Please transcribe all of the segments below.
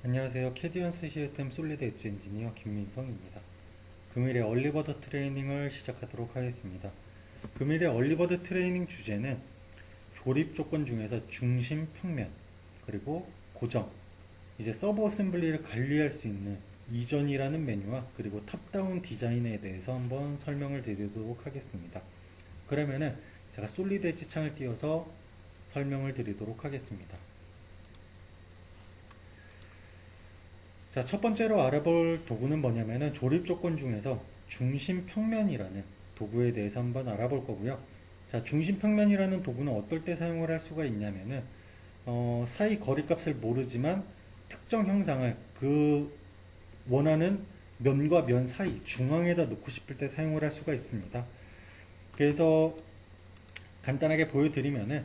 안녕하세요. 캐디언스 시스템 솔리드 엣지 엔지니어 김민성입니다. 금일의 얼리버드 트레이닝을 시작하도록 하겠습니다. 금일의 얼리버드 트레이닝 주제는 조립 조건 중에서 중심 평면, 그리고 고정, 이제 서브 어셈블리를 관리할 수 있는 이전이라는 메뉴와 그리고 탑다운 디자인에 대해서 한번 설명을 드리도록 하겠습니다. 그러면은 제가 솔리드 엣지 창을 띄워서 설명을 드리도록 하겠습니다. 자, 첫 번째로 알아볼 도구는 뭐냐면은 조립 조건 중에서 중심 평면이라는 도구에 대해서 한번 알아볼 거고요. 자, 중심 평면이라는 도구는 어떨 때 사용을 할 수가 있냐면은 사이 거리값을 모르지만 특정 형상을 그 원하는 면과 면 사이 중앙에다 놓고 싶을 때 사용을 할 수가 있습니다. 그래서 간단하게 보여드리면은,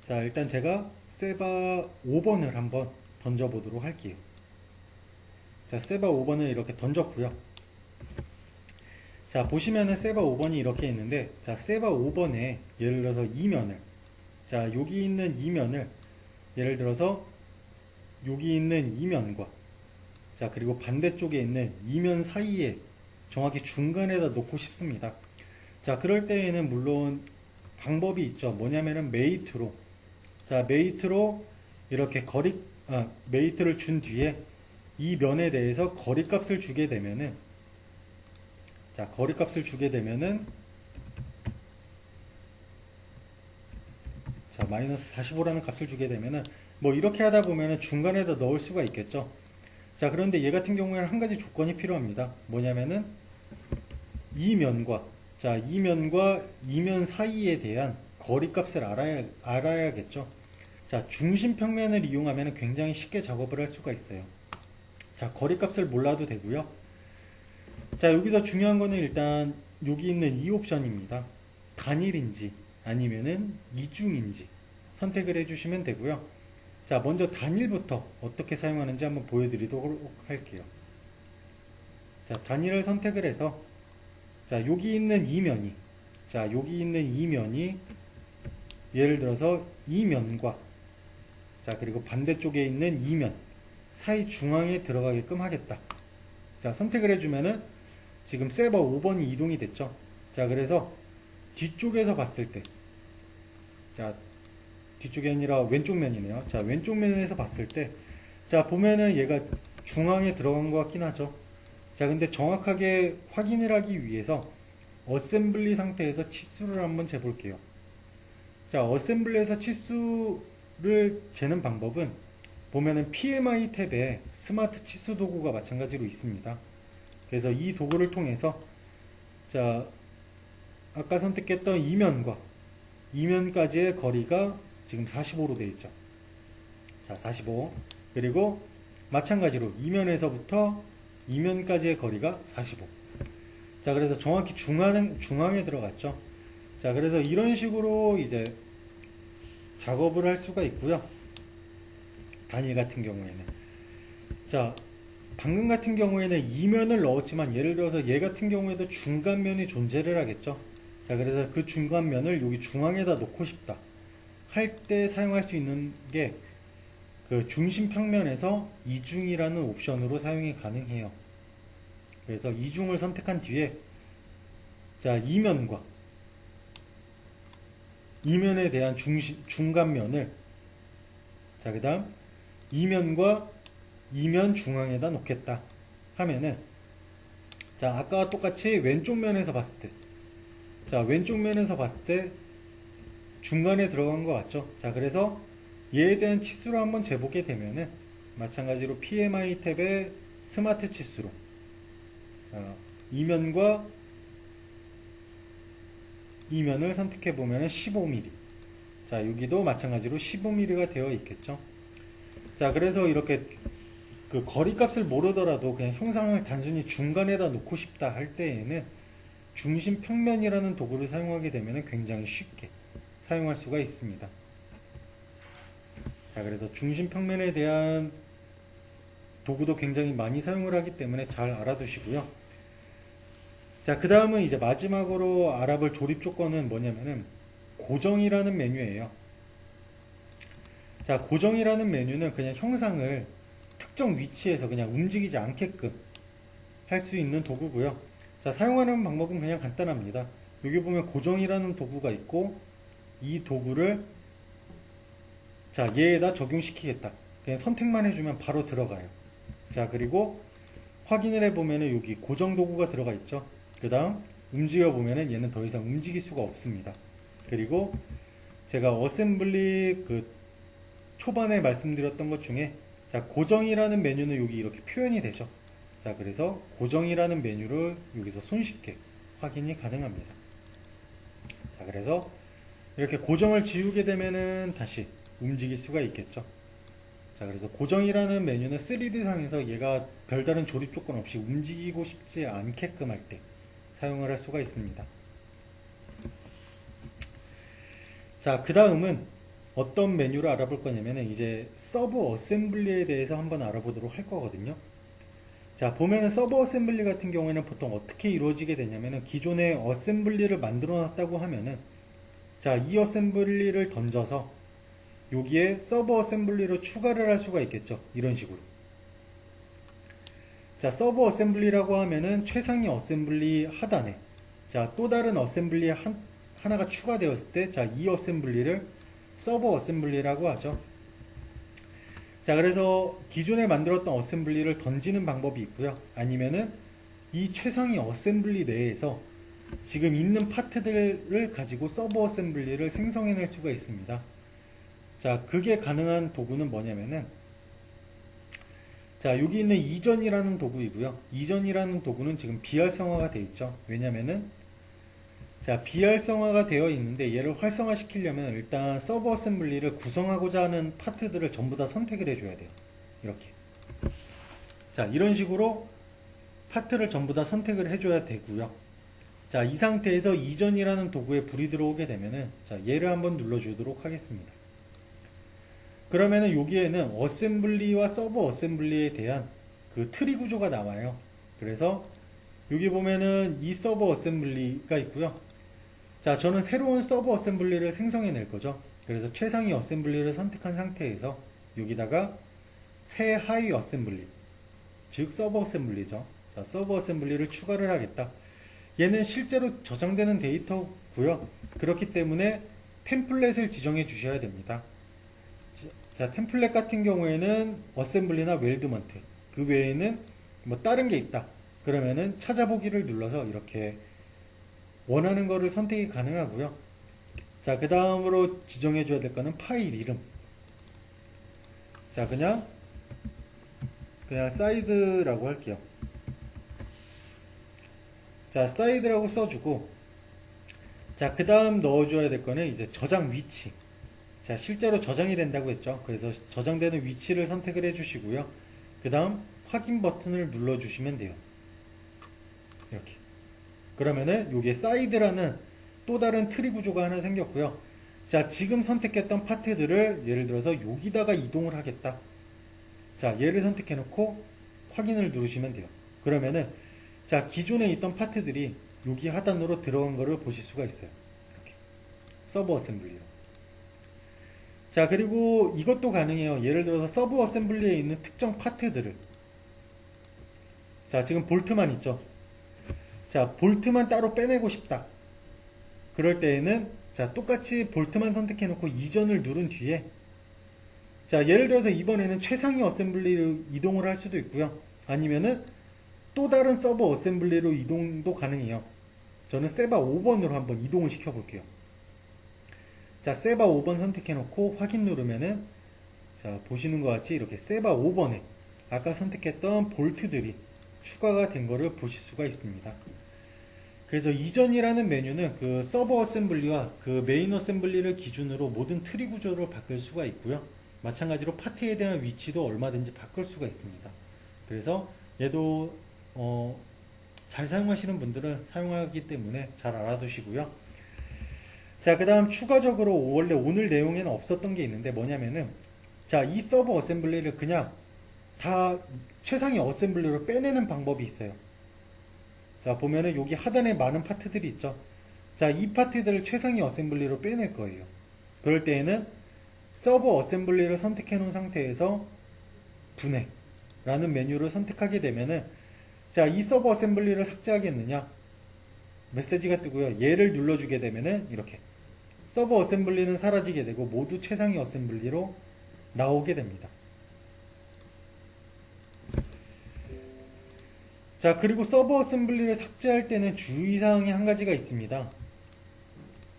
자, 일단 제가 세바 5번을 한번 던져보도록 할게요. 자, 세바 5번을 이렇게 던졌고요. 자, 보시면은 세바 5번이 이렇게 있는데, 자, 세바 5번에 예를 들어서 이면을, 자, 여기 있는 이면을 예를 들어서 여기 있는 이면과, 자, 그리고 반대쪽에 있는 이면 사이에 정확히 중간에다 놓고 싶습니다. 자, 그럴 때에는 물론 방법이 있죠. 뭐냐면은 메이트로, 자, 메이트로 이렇게 메이트를 준 뒤에 이 면에 대해서 거리값을 주게 되면은, 자, 거리값을 주게 되면은, 자, 마이너스 45라는 값을 주게 되면은, 뭐 이렇게 하다 보면은 중간에다 넣을 수가 있겠죠. 자, 그런데 얘 같은 경우에는 한 가지 조건이 필요합니다. 뭐냐면은 이 면과, 자, 이 면과 이 면 사이에 대한 거리값을 알아야겠죠. 자, 중심 평면을 이용하면 굉장히 쉽게 작업을 할 수가 있어요. 자, 거리값을 몰라도 되고요. 자, 여기서 중요한 거는 일단 여기 있는 이 옵션입니다. 단일인지 아니면은 이중인지 선택을 해주시면 되고요. 자, 먼저 단일부터 어떻게 사용하는지 한번 보여드리도록 할게요. 자, 단일을 선택을 해서, 자, 여기 있는 이면이, 자, 여기 있는 이면이 예를 들어서 이 면과, 자, 그리고 반대쪽에 있는 이면 사이 중앙에 들어가게끔 하겠다. 자, 선택을 해주면은 지금 세버 5번이 이동이 됐죠. 자, 그래서 뒤쪽에서 봤을 때, 자, 뒤쪽이 아니라 왼쪽 면이네요. 자, 왼쪽 면에서 봤을 때, 자, 보면은 얘가 중앙에 들어간 것 같긴 하죠. 자, 근데 정확하게 확인을 하기 위해서 어셈블리 상태에서 치수를 한번 재볼게요. 자, 어셈블리에서 치수를 재는 방법은 보면은 PMI 탭에 스마트 치수 도구가 마찬가지로 있습니다. 그래서 이 도구를 통해서, 자, 아까 선택했던 이면과 이면까지의 거리가 지금 45로 되어 있죠. 자, 45. 그리고 마찬가지로 이면에서부터 이면까지의 거리가 45. 자, 그래서 정확히 중앙에 들어갔죠. 자, 그래서 이런 식으로 이제 작업을 할 수가 있고요. 단일 같은 경우에는, 자, 방금 같은 경우에는 이면을 넣었지만 예를 들어서 얘 같은 경우에도 중간면이 존재를 하겠죠. 자, 그래서 그 중간면을 여기 중앙에다 놓고 싶다 할 때 사용할 수 있는 게 그 중심 평면에서 이중이라는 옵션으로 사용이 가능해요. 그래서 이중을 선택한 뒤에, 자, 이면과 이면에 대한 중간면을, 자, 그 다음 이면과 이면 중앙에다 놓겠다 하면은, 자, 아까와 똑같이 왼쪽 면에서 봤을 때, 자, 왼쪽 면에서 봤을 때 중간에 들어간 것 같죠. 자, 그래서 얘에 대한 치수를 한번 재보게 되면은 마찬가지로 PMI 탭의 스마트 치수로, 이면과 이면을 선택해 보면은 15mm. 자, 여기도 마찬가지로 15mm가 되어 있겠죠. 자, 그래서 이렇게 그 거리값을 모르더라도 그냥 형상을 단순히 중간에다 놓고 싶다 할 때에는 중심 평면이라는 도구를 사용하게 되면 굉장히 쉽게 사용할 수가 있습니다. 자, 그래서 중심 평면에 대한 도구도 굉장히 많이 사용을 하기 때문에 잘 알아두시고요. 자, 그 다음은 이제 마지막으로 알아볼 조립 조건은 뭐냐면은 고정이라는 메뉴예요. 자, 고정이라는 메뉴는 그냥 형상을 특정 위치에서 그냥 움직이지 않게끔 할 수 있는 도구고요. 자, 사용하는 방법은 그냥 간단합니다. 여기 보면 고정이라는 도구가 있고 이 도구를 자, 얘에다 적용시키겠다. 그냥 선택만 해주면 바로 들어가요. 자, 그리고 확인을 해보면은 여기 고정 도구가 들어가 있죠. 그 다음 움직여 보면은 얘는 더 이상 움직일 수가 없습니다. 그리고 제가 어셈블리 그 초반에 말씀드렸던 것 중에 자, 고정이라는 메뉴는 여기 이렇게 표현이 되죠. 자, 그래서 고정이라는 메뉴를 여기서 손쉽게 확인이 가능합니다. 자, 그래서 이렇게 고정을 지우게 되면은 다시 움직일 수가 있겠죠. 자, 그래서 고정이라는 메뉴는 3D상에서 얘가 별다른 조립 조건 없이 움직이고 싶지 않게끔 할 때 사용을 할 수가 있습니다. 자, 그 다음은 어떤 메뉴를 알아볼 거냐면은 이제 서브 어셈블리에 대해서 한번 알아보도록 할 거거든요. 자, 보면은 서브 어셈블리 같은 경우에는 보통 어떻게 이루어지게 되냐면은 기존에 어셈블리를 만들어 놨다고 하면은 자, 이 어셈블리를 던져서 여기에 서브 어셈블리로 추가를 할 수가 있겠죠. 이런 식으로. 자, 서브 어셈블리라고 하면은 최상위 어셈블리 하단에 자, 또 다른 어셈블리 하나가 추가되었을 때 자, 이 어셈블리를 서브 어셈블리라고 하죠. 자, 그래서 기존에 만들었던 어셈블리를 던지는 방법이 있고요. 아니면은 이 최상위 어셈블리 내에서 지금 있는 파트들을 가지고 서브 어셈블리를 생성해낼 수가 있습니다. 자, 그게 가능한 도구는 뭐냐면은 자, 여기 있는 이전이라는 도구이고요. 이전이라는 도구는 지금 비활성화가 되어 있죠. 왜냐면은 자, 비활성화가 되어 있는데 얘를 활성화 시키려면 일단 서브 어셈블리를 구성하고자 하는 파트들을 전부 다 선택을 해줘야 돼요. 이렇게. 자, 이런 식으로 파트를 전부 다 선택을 해줘야 되고요. 자, 이 상태에서 이전이라는 도구에 불이 들어오게 되면은 자, 얘를 한번 눌러주도록 하겠습니다. 그러면은 여기에는 어셈블리와 서브 어셈블리에 대한 그 트리 구조가 나와요. 그래서 여기 보면은 이 서브 어셈블리가 있고요. 자, 저는 새로운 서브 어셈블리를 생성해 낼 거죠. 그래서 최상위 어셈블리를 선택한 상태에서 여기다가 새 하위 어셈블리, 즉 서브 어셈블리죠. 자, 서브 어셈블리를 추가를 하겠다. 얘는 실제로 저장되는 데이터고요. 그렇기 때문에 템플릿을 지정해 주셔야 됩니다. 자, 템플릿 같은 경우에는 어셈블리나 웰드먼트, 그 외에는 뭐 다른 게 있다. 그러면은 찾아보기를 눌러서 이렇게 원하는 거를 선택이 가능하고요. 자, 그 다음으로 지정해 줘야 될 거는 파일 이름. 자, 그냥 사이드라고 할게요. 자, 사이드라고 써주고, 자, 그 다음 넣어줘야 될 거는 이제 저장 위치. 자, 실제로 저장이 된다고 했죠. 그래서 저장되는 위치를 선택을 해주시고요. 그 다음 확인 버튼을 눌러주시면 돼요. 이렇게. 그러면은 여기에 사이드라는 또 다른 트리 구조가 하나 생겼고요. 자, 지금 선택했던 파트들을 예를 들어서 여기다가 이동을 하겠다. 자, 얘를 선택해 놓고 확인을 누르시면 돼요. 그러면은 자, 기존에 있던 파트들이 여기 하단으로 들어간 거를 보실 수가 있어요. 이렇게. 서브 어셈블리로. 자, 그리고 이것도 가능해요. 예를 들어서 서브 어셈블리에 있는 특정 파트들을 자, 지금 볼트만 있죠. 자, 볼트만 따로 빼내고 싶다. 그럴 때에는 자, 똑같이 볼트만 선택해 놓고 이전을 누른 뒤에 자, 예를 들어서 이번에는 최상위 어셈블리로 이동을 할 수도 있고요. 아니면은 또 다른 서브 어셈블리로 이동도 가능해요. 저는 세바 5번으로 한번 이동을 시켜 볼게요. 자, 세바 5번 선택해 놓고 확인 누르면은 자, 보시는 것 같이 이렇게 세바 5번에 아까 선택했던 볼트들이 추가가 된 거를 보실 수가 있습니다. 그래서 이전이라는 메뉴는 그 서브 어셈블리와 그 메인 어셈블리를 기준으로 모든 트리 구조를 바꿀 수가 있고요. 마찬가지로 파트에 대한 위치도 얼마든지 바꿀 수가 있습니다. 그래서 얘도 잘 사용하시는 분들은 사용하기 때문에 잘 알아두시고요. 자, 그 다음 추가적으로 원래 오늘 내용에는 없었던 게 있는데 뭐냐면은 자, 이 서브 어셈블리를 그냥 다 최상위 어셈블리로 빼내는 방법이 있어요. 자, 보면은 여기 하단에 많은 파트들이 있죠. 자, 이 파트들을 최상위 어셈블리로 빼낼 거예요. 그럴 때에는 서브 어셈블리를 선택해 놓은 상태에서 분해, 라는 메뉴를 선택하게 되면은 자, 이 서버 어셈블리를 삭제하겠느냐? 메시지가 뜨고요. 얘를 눌러주게 되면은 이렇게 서버 어셈블리는 사라지게 되고 모두 최상위 어셈블리로 나오게 됩니다. 자, 그리고 서버 어셈블리를 삭제할 때는 주의사항이 한 가지가 있습니다.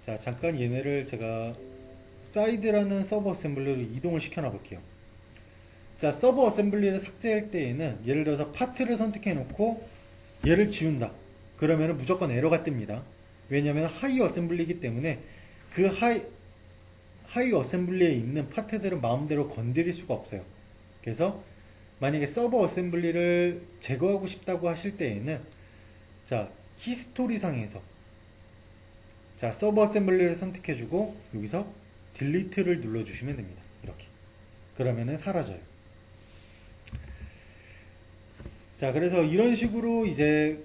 자, 잠깐 얘네를 제가 사이드라는 서버 어셈블리로 이동을 시켜 놔볼게요. 자, 서버 어셈블리를 삭제할 때에는 예를 들어서 파트를 선택해 놓고 얘를 지운다. 그러면 무조건 에러가 뜹니다. 왜냐하면 하이 어셈블리이기 때문에 그 하이 어셈블리에 있는 파트들은 마음대로 건드릴 수가 없어요. 그래서 만약에 서버 어셈블리를 제거하고 싶다고 하실 때에는 자, 히스토리 상에서 자, 서버 어셈블리를 선택해주고 여기서 딜리트를 눌러주시면 됩니다. 이렇게. 그러면은 사라져요. 자, 그래서 이런 식으로 이제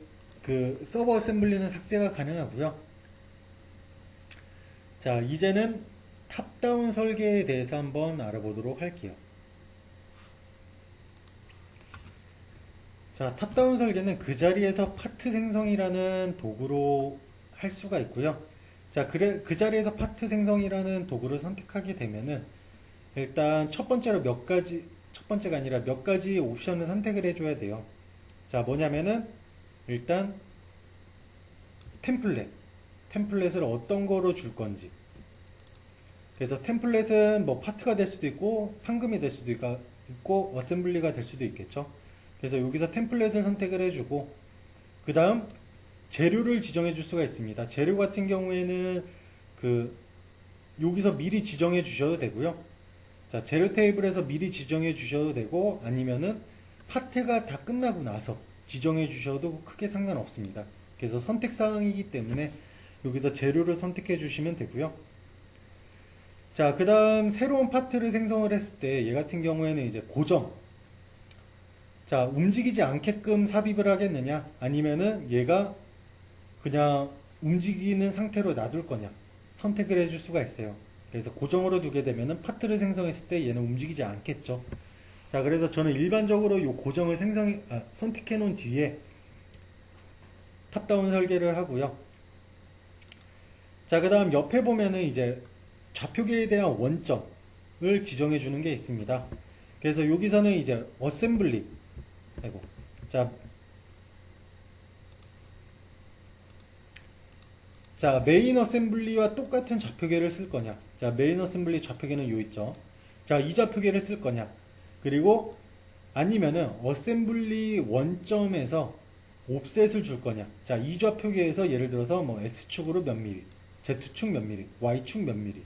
그 서버 어셈블리는 삭제가 가능하고요. 자, 이제는 탑다운 설계에 대해서 한번 알아보도록 할게요. 자, 탑다운 설계는 그 자리에서 파트 생성이라는 도구로 할 수가 있고요. 자, 그 자리에서 파트 생성이라는 도구를 선택하게 되면은 일단 첫 번째가 아니라 몇 가지 옵션을 선택을 해줘야 돼요. 자, 뭐냐면은 일단 템플릿을 어떤 거로 줄 건지. 그래서 템플릿은 뭐 파트가 될 수도 있고 판금이 될 수도 있고 어셈블리가 될 수도 있겠죠. 그래서 여기서 템플릿을 선택을 해주고 그 다음 재료를 지정해 줄 수가 있습니다. 재료 같은 경우에는 여기서 미리 지정해 주셔도 되고요. 자, 재료 테이블에서 미리 지정해 주셔도 되고 아니면은 파트가 다 끝나고 나서 지정해 주셔도 크게 상관없습니다. 그래서 선택사항이기 때문에 여기서 재료를 선택해 주시면 되고요. 자, 그 다음 새로운 파트를 생성을 했을 때 얘 같은 경우에는 이제 고정. 자, 움직이지 않게끔 삽입을 하겠느냐 아니면은 얘가 그냥 움직이는 상태로 놔둘 거냐 선택을 해줄 수가 있어요. 그래서 고정으로 두게 되면은 파트를 생성했을 때 얘는 움직이지 않겠죠. 자, 그래서 저는 일반적으로 이 고정을 선택해 놓은 뒤에 탑다운 설계를 하고요. 자, 그 다음 옆에 보면은 이제 좌표계에 대한 원점을 지정해 주는 게 있습니다. 그래서 여기서는 이제 어셈블리 자, 메인 어셈블리와 똑같은 좌표계를 쓸 거냐. 자, 메인 어셈블리 좌표계는 요 있죠. 자, 이 좌표계를 쓸 거냐. 그리고 아니면은 어셈블리 원점에서 옵셋을 줄 거냐. 자, 이 좌표계에서 예를 들어서 뭐 X축으로 몇 미리, Z축 몇 미리, Y축 몇 미리.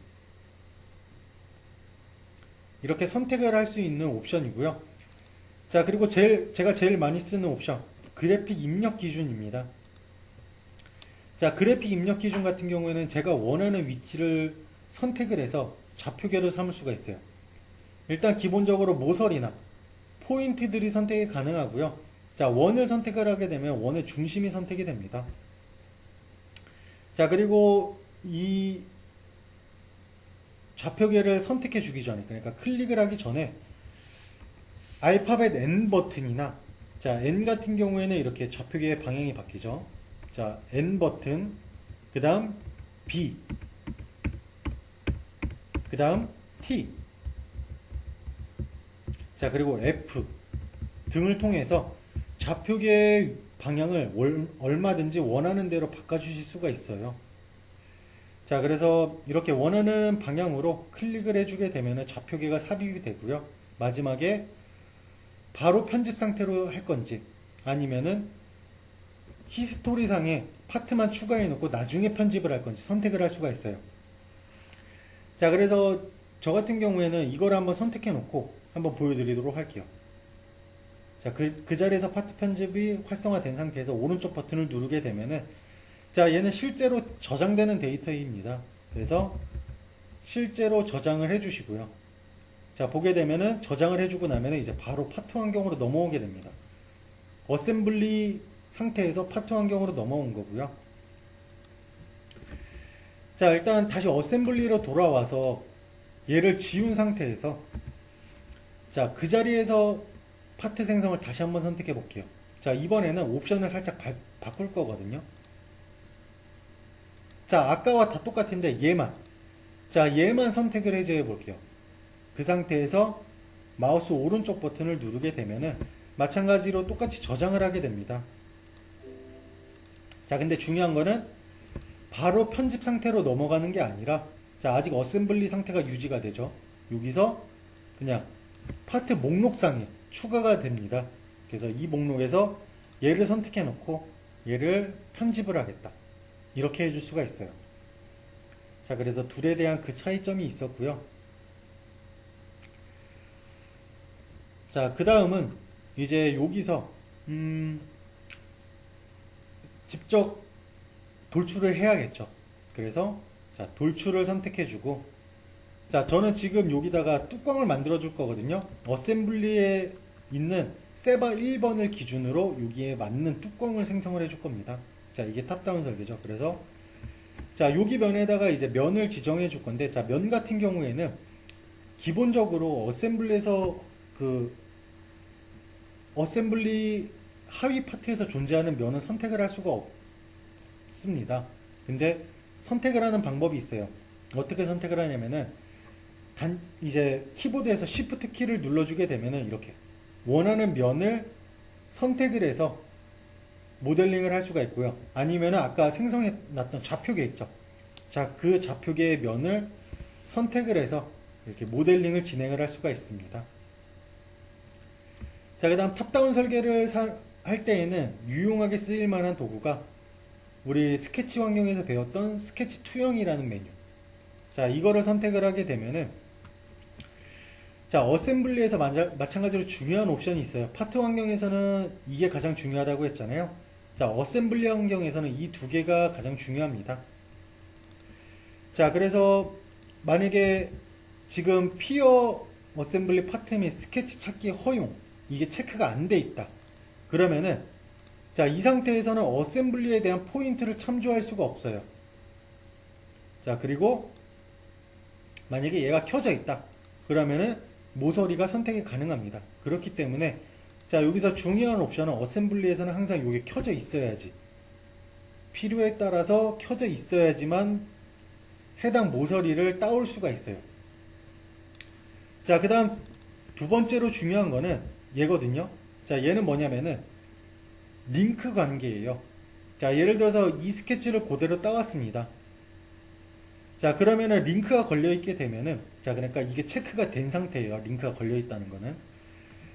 이렇게 선택을 할 수 있는 옵션이고요. 자, 그리고 제가 제일 많이 쓰는 옵션, 그래픽 입력 기준입니다. 자, 그래픽 입력 기준 같은 경우에는 제가 원하는 위치를 선택을 해서 좌표계를 삼을 수가 있어요. 일단 기본적으로 모서리나 포인트들이 선택이 가능하고요. 자, 원을 선택을 하게 되면 원의 중심이 선택이 됩니다. 자, 그리고 이 좌표계를 선택해 주기 전에, 그러니까 클릭을 하기 전에 알파벳 N 버튼이나, 자, N 같은 경우에는 이렇게 좌표계의 방향이 바뀌죠. 자, N 버튼, 그 다음 B, 그 다음 T, 자, 그리고 F 등을 통해서 좌표계의 방향을 얼마든지 원하는 대로 바꿔주실 수가 있어요. 자, 그래서 이렇게 원하는 방향으로 클릭을 해주게 되면 좌표계가 삽입이 되고요. 마지막에 바로 편집 상태로 할 건지 아니면은 히스토리상에 파트만 추가해 놓고 나중에 편집을 할 건지 선택을 할 수가 있어요. 자, 그래서 저 같은 경우에는 이걸 한번 선택해 놓고 한번 보여드리도록 할게요. 자, 그 자리에서 파트 편집이 활성화된 상태에서 오른쪽 버튼을 누르게 되면은, 자, 얘는 실제로 저장되는 데이터입니다. 그래서 실제로 저장을 해주시고요. 자, 보게 되면은 저장을 해주고 나면은 이제 바로 파트 환경으로 넘어오게 됩니다. 어셈블리 상태에서 파트 환경으로 넘어온 거고요. 자, 일단 다시 어셈블리로 돌아와서 얘를 지운 상태에서, 자, 그 자리에서 파트 생성을 다시 한번 선택해 볼게요. 자, 이번에는 옵션을 살짝 바꿀 거거든요. 자, 아까와 다 똑같은데 얘만. 자, 얘만 선택을 해제해 볼게요. 그 상태에서 마우스 오른쪽 버튼을 누르게 되면은 마찬가지로 똑같이 저장을 하게 됩니다. 자, 근데 중요한 거는 바로 편집 상태로 넘어가는 게 아니라, 자, 아직 어셈블리 상태가 유지가 되죠. 여기서 그냥 파트 목록상에 추가가 됩니다. 그래서 이 목록에서 얘를 선택해 놓고 얘를 편집을 하겠다, 이렇게 해줄 수가 있어요. 자, 그래서 둘에 대한 그 차이점이 있었고요. 자, 그 다음은 이제 여기서 직접 돌출을 해야겠죠. 그래서 자, 돌출을 선택해 주고, 자, 저는 지금 여기다가 뚜껑을 만들어 줄 거거든요. 어셈블리에 있는 세바 1번을 기준으로 여기에 맞는 뚜껑을 생성을 해줄 겁니다. 자, 이게 탑다운 설계죠. 그래서 자, 여기 면에다가 이제 면을 지정해 줄 건데, 자, 면 같은 경우에는 기본적으로 어셈블리에서 그 어셈블리 하위 파트에서 존재하는 면은 선택을 할 수가 없습니다. 근데 선택을 하는 방법이 있어요. 어떻게 선택을 하냐면은 이제 키보드에서 Shift 키를 눌러주게 되면은 이렇게 원하는 면을 선택을 해서 모델링을 할 수가 있고요. 아니면은 아까 생성해 놨던 좌표계 있죠. 자, 그 좌표계의 면을 선택을 해서 이렇게 모델링을 진행을 할 수가 있습니다. 자, 그 다음 탑다운 설계를 할 때에는 유용하게 쓰일 만한 도구가 우리 스케치 환경에서 배웠던 스케치 투영이라는 메뉴. 자, 이거를 선택을 하게 되면은, 자, 어셈블리에서 마찬가지로 중요한 옵션이 있어요. 파트 환경에서는 이게 가장 중요하다고 했잖아요. 자, 어셈블리 환경에서는 이 두 개가 가장 중요합니다. 자, 그래서 만약에 지금 피어 어셈블리 파트 및 스케치 찾기 허용, 이게 체크가 안 돼 있다. 그러면은, 자, 이 상태에서는 어셈블리에 대한 포인트를 참조할 수가 없어요. 자, 그리고 만약에 얘가 켜져 있다. 그러면은 모서리가 선택이 가능합니다. 그렇기 때문에, 자, 여기서 중요한 옵션은 어셈블리에서는 항상 이게 켜져 있어야지, 필요에 따라서 켜져 있어야지만 해당 모서리를 따올 수가 있어요. 자, 그 다음 두 번째로 중요한 거는 얘거든요. 자, 얘는 뭐냐면은 링크 관계예요. 자, 예를 들어서 이 스케치를 그대로 따왔습니다. 자, 그러면은 링크가 걸려 있게 되면은, 자, 그러니까 이게 체크가 된 상태예요. 링크가 걸려 있다는 거는.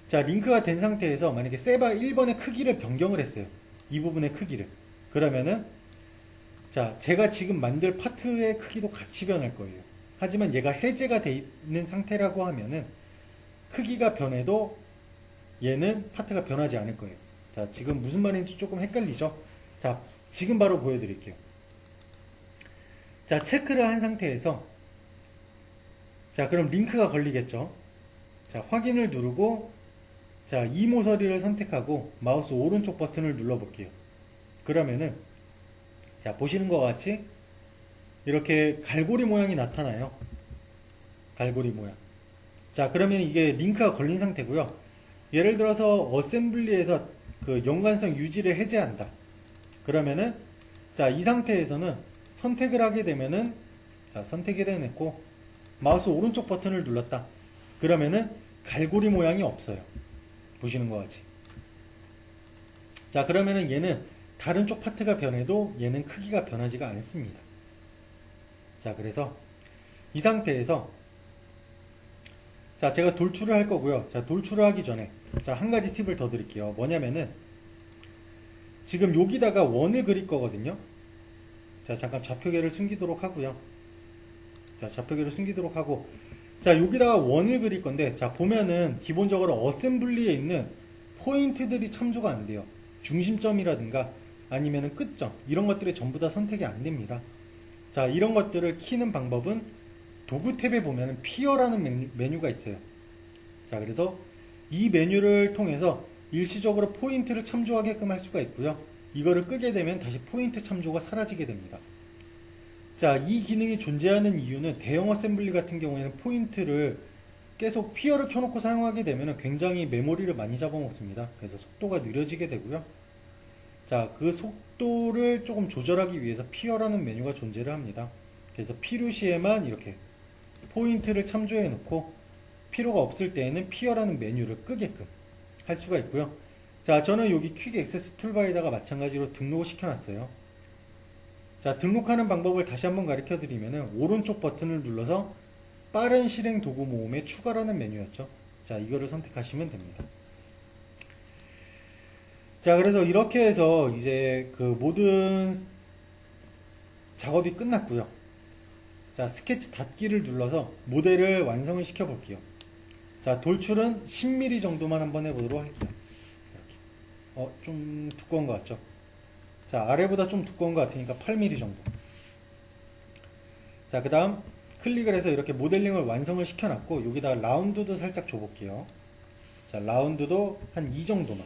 자, 링크가 된 상태에서 만약에 세바 1번의 크기를 변경을 했어요. 이 부분의 크기를. 그러면은, 자, 제가 지금 만들 파트의 크기도 같이 변할 거예요. 하지만 얘가 해제가 돼 있는 상태라고 하면은 크기가 변해도 얘는 파트가 변하지 않을 거예요. 자, 지금 무슨 말인지 조금 헷갈리죠? 자, 지금 바로 보여드릴게요. 자, 체크를 한 상태에서, 자, 그럼 링크가 걸리겠죠? 자, 확인을 누르고, 자, 이 모서리를 선택하고 마우스 오른쪽 버튼을 눌러볼게요. 그러면은, 자, 보시는 것 같이 이렇게 갈고리 모양이 나타나요. 갈고리 모양. 자, 그러면 이게 링크가 걸린 상태고요. 예를 들어서 어셈블리에서 그 연관성 유지를 해제한다. 그러면은, 자, 이 상태에서는 선택을 하게 되면은, 자, 선택을 해냈고 마우스 오른쪽 버튼을 눌렀다. 그러면은 갈고리 모양이 없어요. 보시는 것 같이. 자, 그러면은 얘는 다른 쪽 파트가 변해도 얘는 크기가 변하지가 않습니다. 자, 그래서 이 상태에서, 자, 제가 돌출을 할 거고요. 자, 돌출을 하기 전에, 자, 한 가지 팁을 더 드릴게요. 뭐냐면은, 지금 여기다가 원을 그릴 거거든요. 자, 잠깐 좌표계를 숨기도록 하고요. 자, 좌표계를 숨기도록 하고, 자, 여기다가 원을 그릴 건데, 자, 보면은 기본적으로 어셈블리에 있는 포인트들이 참조가 안 돼요. 중심점이라든가 아니면은 끝점, 이런 것들이 전부 다 선택이 안 됩니다. 자, 이런 것들을 키는 방법은 도구 탭에 보면은 피어라는 메뉴가 있어요. 자, 그래서 이 메뉴를 통해서 일시적으로 포인트를 참조하게끔 할 수가 있고요. 이거를 끄게 되면 다시 포인트 참조가 사라지게 됩니다. 자, 이 기능이 존재하는 이유는 대형 어셈블리 같은 경우에는 포인트를 계속 피어를 켜놓고 사용하게 되면 굉장히 메모리를 많이 잡아먹습니다. 그래서 속도가 느려지게 되고요. 자, 그 속도를 조금 조절하기 위해서 피어라는 메뉴가 존재를 합니다. 그래서 필요시에만 이렇게 포인트를 참조해 놓고 필요가 없을 때에는 피어라는 메뉴를 끄게끔 할 수가 있고요. 자, 저는 여기 퀵 액세스 툴바에다가 마찬가지로 등록을 시켜놨어요. 자, 등록하는 방법을 다시 한번 가르쳐 드리면은 오른쪽 버튼을 눌러서 빠른 실행 도구 모음에 추가라는 메뉴였죠. 자, 이거를 선택하시면 됩니다. 자, 그래서 이렇게 해서 이제 그 모든 작업이 끝났고요. 자, 스케치 닫기를 눌러서 모델을 완성을 시켜 볼게요. 자, 돌출은 10mm 정도만 한번 해보도록 할게요. 이렇게. 좀 두꺼운 것 같죠? 자, 아래보다 좀 두꺼운 것 같으니까 8mm 정도. 자, 그 다음 클릭을 해서 이렇게 모델링을 완성을 시켜놨고 여기다 라운드도 살짝 줘볼게요. 자, 라운드도 한 이 정도만.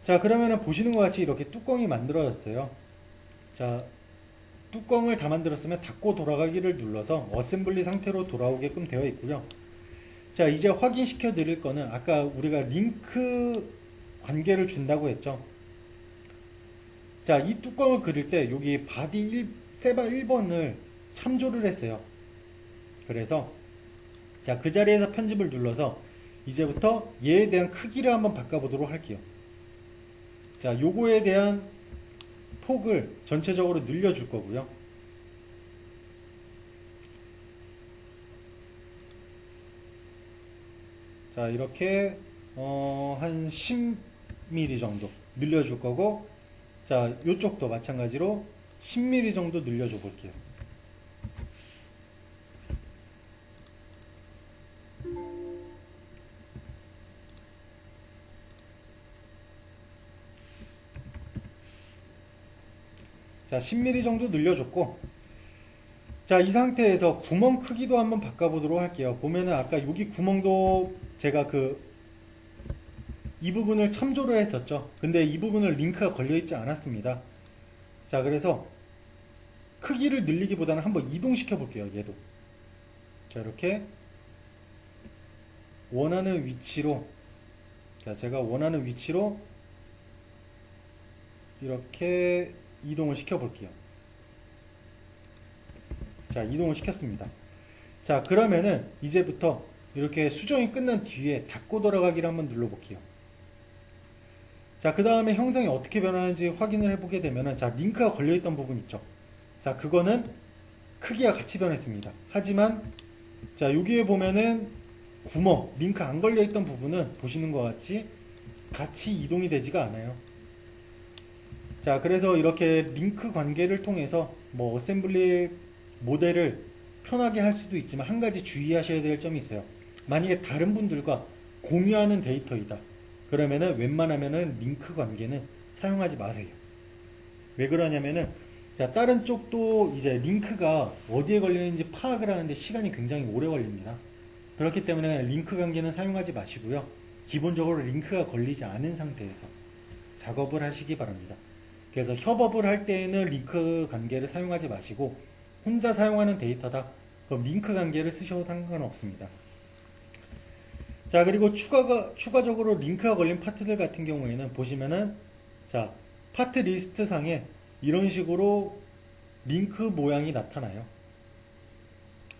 자, 그러면은 보시는 것 같이 이렇게 뚜껑이 만들어졌어요. 자, 뚜껑을 다 만들었으면 닫고 돌아가기를 눌러서 어셈블리 상태로 돌아오게끔 되어 있고요. 자, 이제 확인시켜 드릴 거는 아까 우리가 링크 관계를 준다고 했죠. 자, 이 뚜껑을 그릴 때 여기 바디 세바 1번을 참조를 했어요. 그래서 자, 그 자리에서 편집을 눌러서 이제부터 얘에 대한 크기를 한번 바꿔보도록 할게요. 자, 요거에 대한 폭을 전체적으로 늘려줄 거고요. 자, 이렇게 한 10mm 정도 늘려줄 거고, 자, 요쪽도 마찬가지로 10mm 정도 늘려줘 볼게요. 자, 10mm 정도 늘려줬고, 자, 이 상태에서 구멍 크기도 한번 바꿔보도록 할게요. 보면은 아까 여기 구멍도 제가 이 부분을 참조를 했었죠. 근데 이 부분을 링크가 걸려있지 않았습니다. 자, 그래서 크기를 늘리기보다는 한번 이동시켜 볼게요. 얘도. 자, 이렇게 원하는 위치로, 자, 제가 원하는 위치로 이렇게 이동을 시켜 볼게요. 자, 이동을 시켰습니다. 자, 그러면은 이제부터 이렇게 수정이 끝난 뒤에 닫고 돌아가기를 한번 눌러 볼게요. 자, 그 다음에 형상이 어떻게 변하는지 확인을 해보게 되면은, 자, 링크가 걸려있던 부분 있죠. 자, 그거는 크기가 같이 변했습니다. 하지만 자, 여기에 보면은 구멍, 링크 안 걸려있던 부분은 보시는 것 같이 이동이 되지가 않아요. 자, 그래서 이렇게 링크 관계를 통해서 뭐 어셈블리 모델을 편하게 할 수도 있지만 한 가지 주의하셔야 될 점이 있어요. 만약에 다른 분들과 공유하는 데이터이다. 그러면은 웬만하면은 링크 관계는 사용하지 마세요. 왜 그러냐면은, 자, 다른 쪽도 이제 링크가 어디에 걸려있는지 파악을 하는데 시간이 굉장히 오래 걸립니다. 그렇기 때문에 링크 관계는 사용하지 마시고요. 기본적으로 링크가 걸리지 않은 상태에서 작업을 하시기 바랍니다. 그래서 협업을 할 때에는 링크 관계를 사용하지 마시고, 혼자 사용하는 데이터다. 그럼 링크 관계를 쓰셔도 상관없습니다. 자, 그리고 추가적으로 링크가 걸린 파트들 같은 경우에는 보시면은, 자, 파트 리스트 상에 이런 식으로 링크 모양이 나타나요.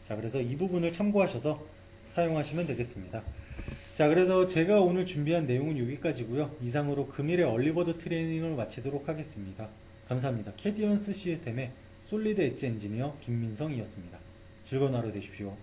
자, 그래서 이 부분을 참고하셔서 사용하시면 되겠습니다. 자, 그래서 제가 오늘 준비한 내용은 여기까지고요. 이상으로 금일의 얼리버드 트레이닝을 마치도록 하겠습니다. 감사합니다. 캐디언스 시스템의 솔리드 엣지 엔지니어 김민성이었습니다. 즐거운 하루 되십시오.